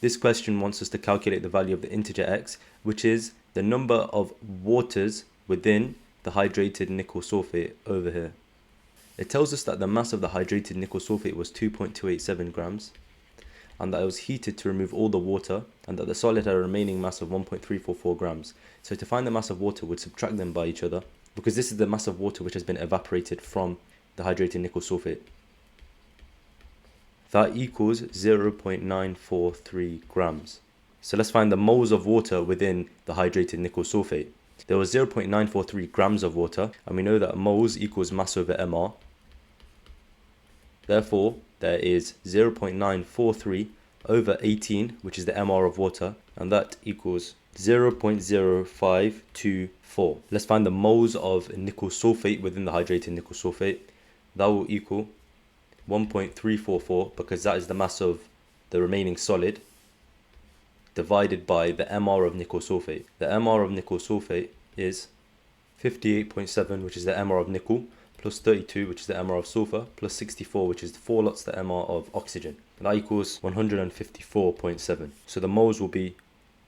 This question wants us to calculate the value of the integer x, which is the number of waters within the hydrated nickel sulfate over here. It tells us that the mass of the hydrated nickel sulfate was 2.287 grams, and that it was heated to remove all the water, and that the solid had a remaining mass of 1.344 grams. So to find the mass of water, we'd subtract them by each other, because this is the mass of water which has been evaporated from the hydrated nickel sulfate. That equals 0.943 grams. So let's find the moles of water within the hydrated nickel sulfate. There was 0.943 grams of water, and we know that moles equals mass over mR. Therefore, there is 0.943 over 18, which is the mR of water, and that equals 0.0524. Let's find the moles of nickel sulfate within the hydrated nickel sulfate. That will equal 1.344, because that is the mass of the remaining solid, divided by the mR of nickel sulfate. The mR of nickel sulfate is 58.7, which is the mR of nickel, plus 32, which is the mR of sulfur, plus 64, which is 4 lots the mR of oxygen. And that equals 154.7. So the moles will be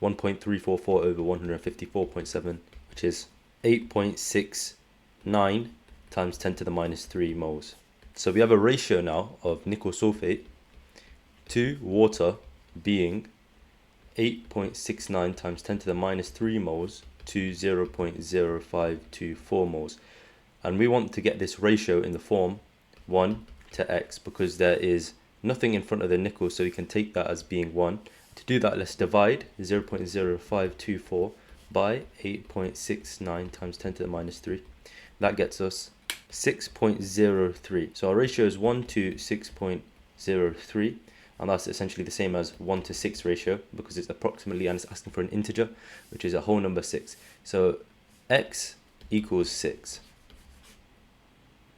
1.344 over 154.7, which is 8.69 times 10 to the minus 3 moles. So we have a ratio now of nickel sulfate to water being 8.69 times 10 to the minus 3 moles to 0.0524 moles. And we want to get this ratio in the form 1 to x, because there is nothing in front of the nickel, so we can take that as being 1. To do that, let's divide 0.0524 by 8.69 times 10 to the minus 3. That gets us 6.03. So our ratio is 1 to 6.03, and that's essentially the same as 1 to 6 ratio, because it's approximately, and it's asking for an integer, which is a whole number 6. So x equals 6.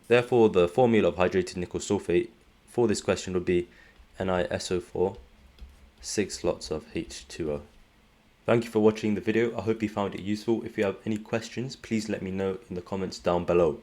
Therefore, the formula of hydrated nickel sulfate for this question would be NiSO4, 6 lots of H2O. Thank you for watching the video. I hope you found it useful. If you have any questions, please let me know in the comments down below.